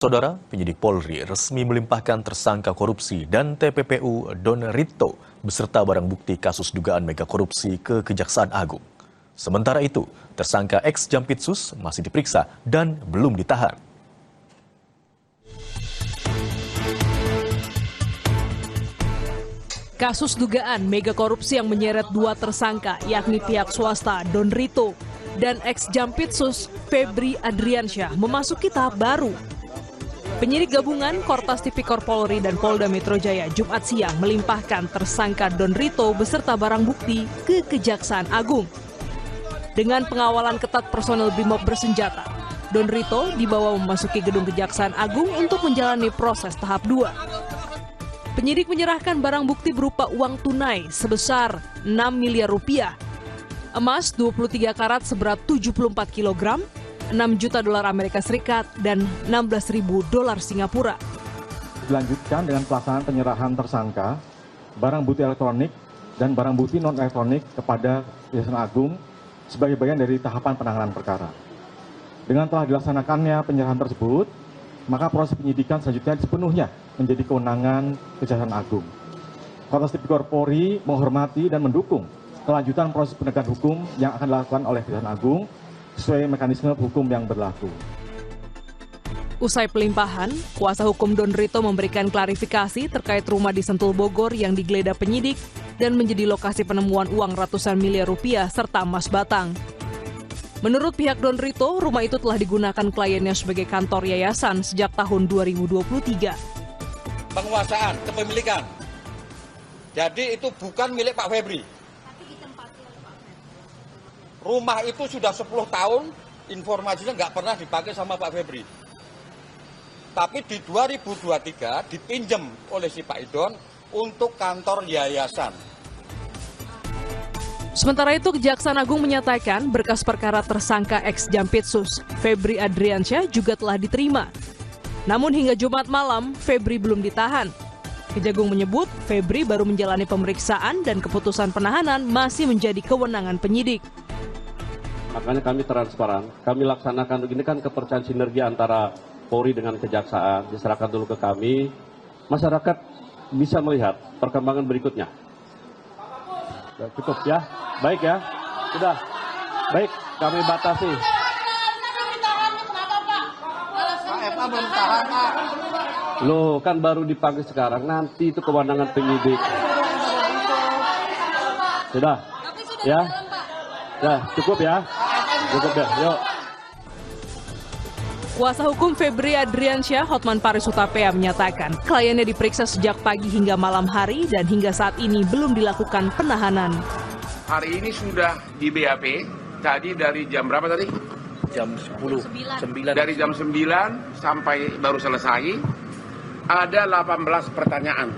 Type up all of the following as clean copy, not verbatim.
Saudara, penyidik Polri resmi melimpahkan tersangka korupsi dan TPPU Don Rito beserta barang bukti kasus dugaan mega korupsi ke Kejaksaan Agung. Sementara itu, tersangka ex Jampitsus masih diperiksa dan belum ditahan. Kasus dugaan mega korupsi yang menyeret dua tersangka, yakni pihak swasta Don Rito dan ex Jampitsus Febri Adriansyah memasuki tahap baru. Penyidik gabungan Kortas Tipikor Polri dan Polda Metro Jaya Jumat siang melimpahkan tersangka Don Rito beserta barang bukti ke Kejaksaan Agung. Dengan pengawalan ketat personel BRIMOB bersenjata, Don Rito dibawa memasuki gedung Kejaksaan Agung untuk menjalani proses tahap 2. Penyidik menyerahkan barang bukti berupa uang tunai sebesar 6 miliar rupiah, emas 23 karat seberat 74 kg, 6 juta dolar Amerika Serikat, dan 16.000 dolar Singapura. Dilanjutkan dengan pelaksanaan penyerahan tersangka, barang bukti elektronik, dan barang bukti non-elektronik kepada Kejaksaan Agung sebagai bagian dari tahapan penanganan perkara. Dengan telah dilaksanakannya penyerahan tersebut, maka proses penyidikan selanjutnya sepenuhnya menjadi kewenangan Kejaksaan Agung. Kortas Tipikor Polri menghormati dan mendukung kelanjutan proses penegakan hukum yang akan dilakukan oleh Kejaksaan Agung sesuai mekanisme hukum yang berlaku. Usai pelimpahan, kuasa hukum Don Rito memberikan klarifikasi terkait rumah di Sentul Bogor yang digeledah penyidik dan menjadi lokasi penemuan uang ratusan miliar rupiah serta emas batang. Menurut pihak Don Rito, rumah itu telah digunakan kliennya sebagai kantor yayasan sejak tahun 2023. Penguasaan, kepemilikan. Jadi itu bukan milik Pak Febri. Rumah itu sudah 10 tahun, informasinya nggak pernah dipakai sama Pak Febri. Tapi di 2023 dipinjam oleh si Pak Idon untuk kantor yayasan. Sementara itu, Kejaksaan Agung menyatakan berkas perkara tersangka ex Jampitsus Febri Adriansyah juga telah diterima. Namun hingga Jumat malam, Febri belum ditahan. Kejagung menyebut Febri baru menjalani pemeriksaan dan keputusan penahanan masih menjadi kewenangan penyidik. Makanya kami transparan, kami laksanakan ini kan kepercayaan sinergi antara Polri dengan Kejaksaan, diserahkan dulu ke kami, masyarakat bisa melihat perkembangan berikutnya. Cukup ya, baik ya, sudah, baik kami batasi. Loh, kan baru dipanggil sekarang, nanti itu kewenangan penyidik. Sudah, ya, ya cukup ya. Cukup deh, yuk. Kuasa hukum Febri Adriansyah, Hotman Paris Hutapea, menyatakan kliennya diperiksa sejak pagi hingga malam hari dan hingga saat ini belum dilakukan penahanan. Hari ini sudah di BAP, tadi dari jam berapa tadi? Jam 10. 9. Dari jam 9 sampai baru selesai, ada 18 pertanyaan.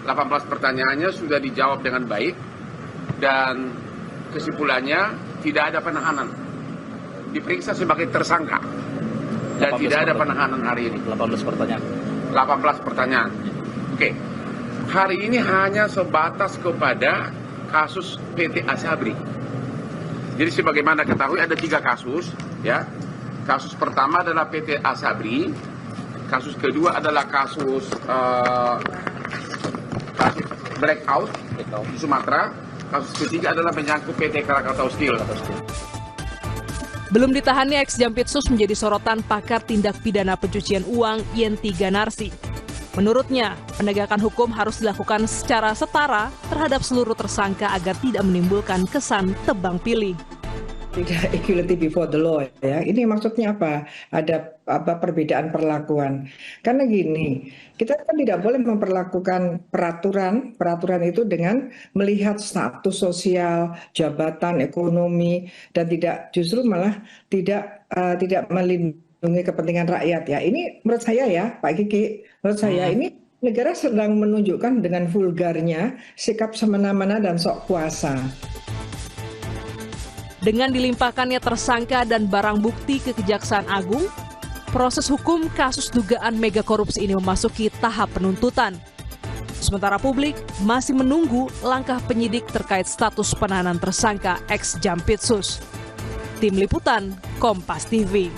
18 pertanyaannya sudah dijawab dengan baik dan kesimpulannya tidak ada penahanan. Diperiksa sebagai tersangka dan tidak ada penahanan hari ini. 18 pertanyaan. 18 pertanyaan. Oke. Hari ini hanya sebatas kepada kasus PT Asabri. Jadi sebagaimana ketahui ada 3 kasus, ya. Kasus pertama adalah PT Asabri. Kasus kedua adalah kasus blackout di Sumatera. Kasus ketiga adalah menyangkut PT Krakatau Steel. Belum ditahannya ex Jampitsus menjadi sorotan pakar tindak pidana pencucian uang Yenti Ganarsi. Menurutnya, penegakan hukum harus dilakukan secara setara terhadap seluruh tersangka agar tidak menimbulkan kesan tebang pilih. Tidak equality before the law ya. Ini maksudnya apa? Ada perbedaan perlakuan. Karena gini, kita kan tidak boleh memperlakukan peraturan itu dengan melihat status sosial, jabatan, ekonomi, dan justru malah tidak melindungi kepentingan rakyat ya. Ini menurut saya ya, Pak Kiki, menurut saya ini negara sedang menunjukkan dengan vulgarnya sikap semena-mena dan sok kuasa. Dengan dilimpahkannya tersangka dan barang bukti ke Kejaksaan Agung, proses hukum kasus dugaan mega korupsi ini memasuki tahap penuntutan. Sementara publik masih menunggu langkah penyidik terkait status penahanan tersangka ex Jampitsus. Tim Liputan, Kompas TV.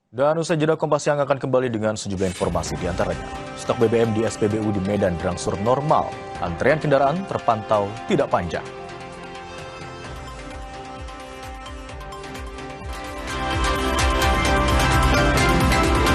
Dan usai jeda, Kompas Siang akan kembali dengan sejumlah informasi, di antaranya stok BBM di SPBU di Medan berangsur normal, antrean kendaraan terpantau tidak panjang.